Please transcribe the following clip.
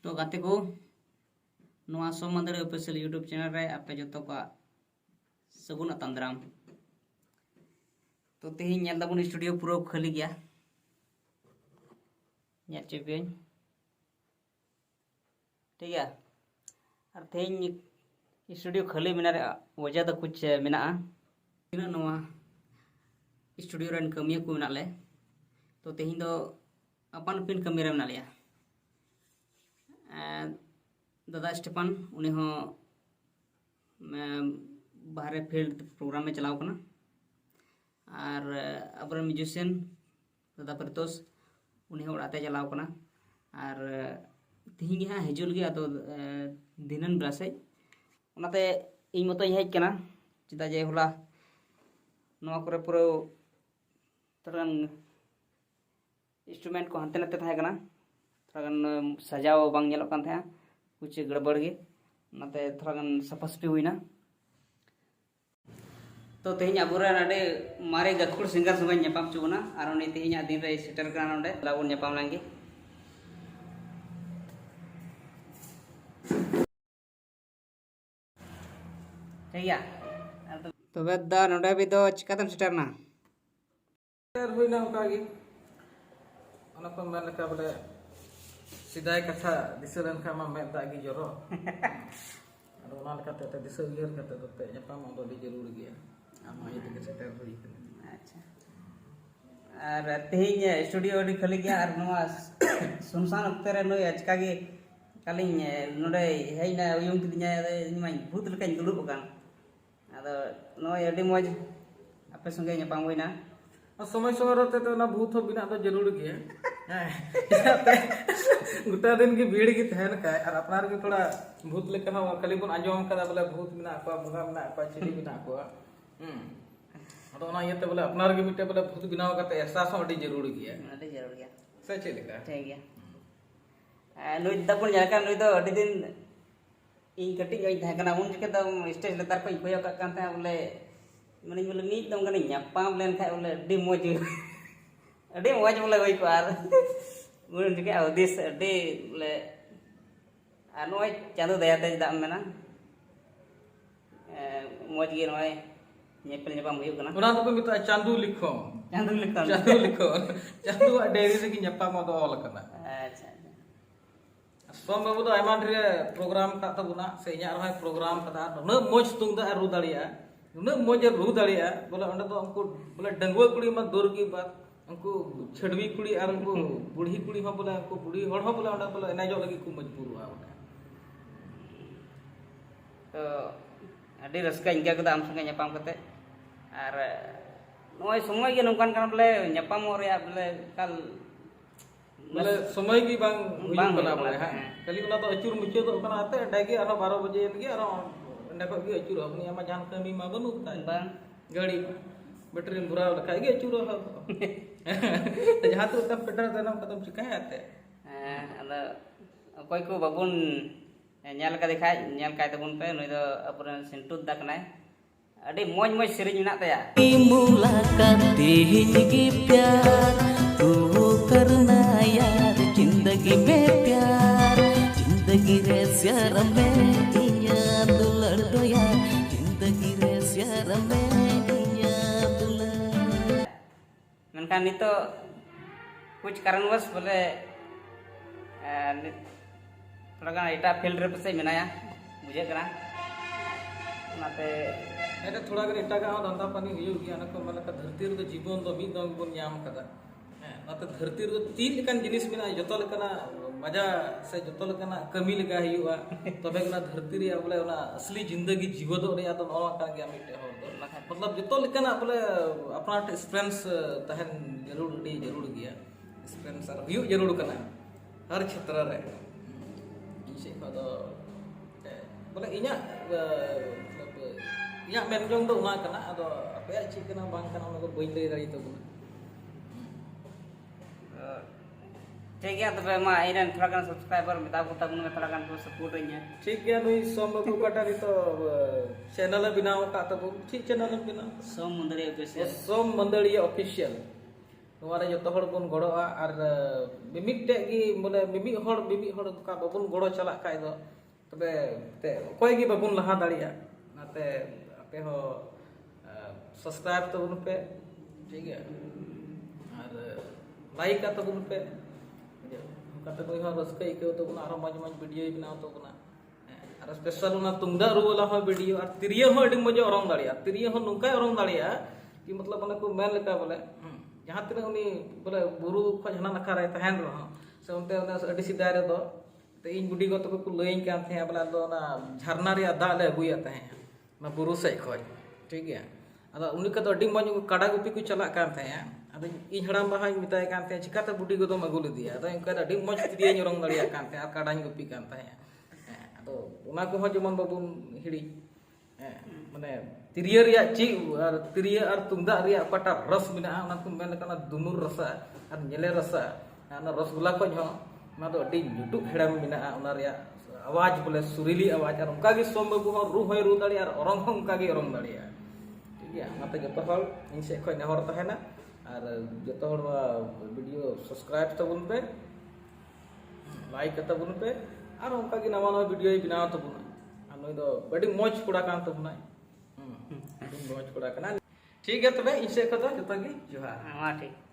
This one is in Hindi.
तो गाते को नोआ सोम मंदिर ऑफिशियल यूट्यूब चैनल रे आपे जतो को सगुन तंद्राम। तो तेही नेल दाबुन स्टूडियो पूरा खाली गया नेल चेपियन ठीक है। और तेही स्टूडियो खाली मेना रे वजह द कुछ मेना तिना नोआ स्टूडियो रन कमिया को मेना ले। तो तेही दो अपन पिन कमी रे मेना लिया दादा स्टेफन उन्हें हो बाहर फील्ड प्रोग्राम में चलाव कना और अब म्यूजिशियन दादा प्रतोष उन्हें उड़ाते चलाव कना और तिहिं गे हजुल गे तो दिनन बेला से उनाते इन मत हेज कना चेदा जे होला नवा करे पूरा थोड़ान इंस्ट्रूमेंट को हानते नाते थाहे कना थोड़ान सजाव बांग नेलोक कान थाया कुछ गड़बड़ गे नाते थोड़ान सफासफी हुईना। तो तेहिं अबुरे नाडे मारे गखुड़ सिंगर समय नेपाम चुना और उन्हें तेहिं दिन रे सेटर कना नोडे लाबुन नेपाम लांगे ठीक है। तो बेदा नोडे भी तो चिकातम सेटर ना सेटर हुईना ओकागे ओना को मेन का बोले सिदाय कथा दिसो लेनखा मा मेद दागी जरो और ओना लेकाते ते दिसो उयर कते ते नेपाम दो दी जरूर गया आमा ये के सेटर हुई कने। अच्छा और तेहिं स्टूडियो डी खाली गया और नोआ सुनसान अक्ते रे नोय अचकागे कालिं नोडे हेइना उयुम किदिnya इमा भूत लेकाñ दुड़ुब कान आदो नोय अडी मज आपे संगे नेपाम होइना समय समय रहते तो ना भूत हो बिना तो जरूर गया गुटा दिन की भीड़ की तहन का और अपनार के थोड़ा भूत लेकर हो खाली बन आजम कदा बोले भूत बिना को भगा बिना को चिड़ी बिना को तो ना ये तो बोले अपनार के मिटे बोले भूत बिना का एहसास हो अडी जरूर गया से चे लेका ठीक गया नुई दबुन जाका नुई तो अडी दिन इन कटिंग आई था कना उन के तो स्टेज लेतार को कोयो का कान था बोले माने बोले नी दम कने ᱧᱟᱯᱟᱢ लेन खाय बोले अडी मौज बोले होई को आर उन के उद्देश अडी बोले नोय चांदो दया ते दा मेना मौज गे नोय नेपल ᱧᱟᱯᱟम हुई कना ओना तो मिता चांदू लिखो चांदू डेरी से की ᱧᱟᱯᱟम दो ऑल कना। अच्छा सोम बाबू तो आयमा ढेर प्रोग्राम का तबुना से इया रहा प्रोग्राम कदा न मौज तुंग दा रू दाड़िया न मौज रू दाड़िया बोले अंडे तो हमको बोले डंगुआ कुड़ी मा दूर की बात हमको छड़वी कुड़ी और हमको बूढ़ी कुड़ी हो बोले हमको बूढ़ी हड़ हो बोले अंडे बोले एनाजो लगी को मजबूर हुआ बोले। तो अडी रस्का इंगा कदा आम संगे ᱧᱟᱯᱟम कते और नोय समय गे नोकान कान बोले ᱧᱟᱯᱟम रे बोले कल बोले समय की बांग हुई बना बोले हां खाली उना तो अचुर मुचो तो कना आते डागे और 12 बजे गे और अंडे को गे अचुर अपनी आमा जान कमी मा बनु बांग गाड़ी बैटरी में भरा रखा है अचुर हो तो जहां तो तब पेट्रोल देना खत्म चिकाय आते अदा कोई को बाबुन ᱧᱮᱞ का दिखाय ᱧᱮल काय तबुन पे नय दो अपन सेंटू दा कनाय अडी मौज मौज सेरिन मेना तया मुलाकात तेरी प्यार तू करना यार जिंदगी में प्यार जिंदगी रे प्यार में इया दुलड़ दो यार जिंदगी रे प्यार में इया दुलड़ मेनखान नितो कुछ कारणवश बोले थोड़ा एटा फील्ड रे पसे मेनाया बुझे करा नाते एटा थोड़ा कर एटा का धंधा पानी हुई गया ना को माने का धरती रे जीवन दो मी दंग बन नाम कदा नाते धरती रे तीन लेकन जिनिस बिना जतो लेकना मजा से जतो लेकना कमी लगा हुआ तबे ना धरती रे बोले ना असली जिंदगी जीव दो रे तो नवा का गया मिटे हो मतलब जतो लेकना बोले अपना एक्सपीरियंस तहन जरूर गया एक्सपीरियंस और हुई जरूर कना हर क्षेत्र रे से तो बोले इना इना मेन जोंग दो ना कना अदो आपे ची कना बांग कना उनको बई ले रही तो ठीक है। तबे मा इरन थोड़ा गान सब्सक्राइबर मेता को तबुन में थोड़ा गान को सपोर्ट रही ठीक है नुई सोम बाबू कटारी तो चैनल बनाओ का तब ठीक चैनल बना सोम मंदिर ऑफिशियल सोम मंदड़िया ऑफिशियल ᱱᱚᱣᱟ ᱨᱮ ᱡᱚᱛᱚ ᱦᱚᱲ ᱵᱚᱱ ᱜᱚᱲᱚᱜᱼᱟ ᱟᱨ ᱢᱤᱢᱤᱫᱴᱮᱡ ᱜᱮ ᱵᱚᱞᱮ ᱢᱤᱢᱤᱫ ᱦᱚᱲ ᱚᱱᱠᱟ ᱵᱟᱵᱚᱱ ᱜᱚᱲᱚ ᱪᱟᱞᱟᱜ ᱠᱷᱟᱡ ᱫᱚ ᱛᱚᱵᱮ ᱚᱠᱚᱭ ᱜᱮ ᱵᱟᱵᱚᱱ ᱞᱟᱦᱟ ᱫᱟᱲᱮᱭᱟᱜᱼᱟ ᱚᱱᱟᱛᱮ ᱟᱯᱮ ᱦᱚᱸ ᱥᱟᱵᱥᱠᱨᱟᱭᱤᱵ ᱛᱟᱵᱚᱱ ᱯᱮ ᱴᱷᱤक गया और लाइक का तबुन पे कते कोई हो रस्के इको तो बना आरो मज वीडियो बनाओ तो बना और स्पेशल ना तुंगदा रुवाला हो वीडियो और तिरिया हो अडी मजे ओरंग दाड़िया तिरिया हो नुका ओरंग दाड़िया कि मतलब माने को मेन लेका बोले जहां तने उनी बोले बुरु खो हना नखा रे तहन रहो से उनते अडी सीधा रे दो ते इन बुडी को तो को लइन कान थे बोला दो ना झरना रे दा ले गुया तहे ना बुरु से खो ठीक है अदा उनी का तो अडी मज काडा गुपी को चला कान थे अदा इन हड़ाम बाहा मिताय कान थे चिकाते बुडी को तो मगुल दिया अदा इनका अडी मज तिरिया ओरंग दाड़िया कान थे आ काडा गुपी कान थे तो उना को हो जमन बाबुन हिड़ी माने तिरिया रिया ची और तिरिया और तुंगदा रिया पटा रस मिना उना को मेन कना दुनुर रसा और नेले रसा ना रसगुल्ला को हो ना तो अडी युटुक हेड़ाम मिना उना रिया आवाज बोले सुरीली आवाज और उनका गे सोम बाबू हो रू होय रू दाड़िया और ओरंग हो उनका गे ओरंग दाड़िया ठीक है माते जतो हल इन से खय नेहर तहेना और जतो हल वीडियो सब्सक्राइब तबुन पे लाइक तबुन पे और उनका गे नवा नवा वीडियो बनाव तबुना और नई दो बड़ी मौज कुड़ा कान तबुना मौज कुड़ा कना ठीक है तबे इन से खतो जतो गे जोहार हाँ ठीक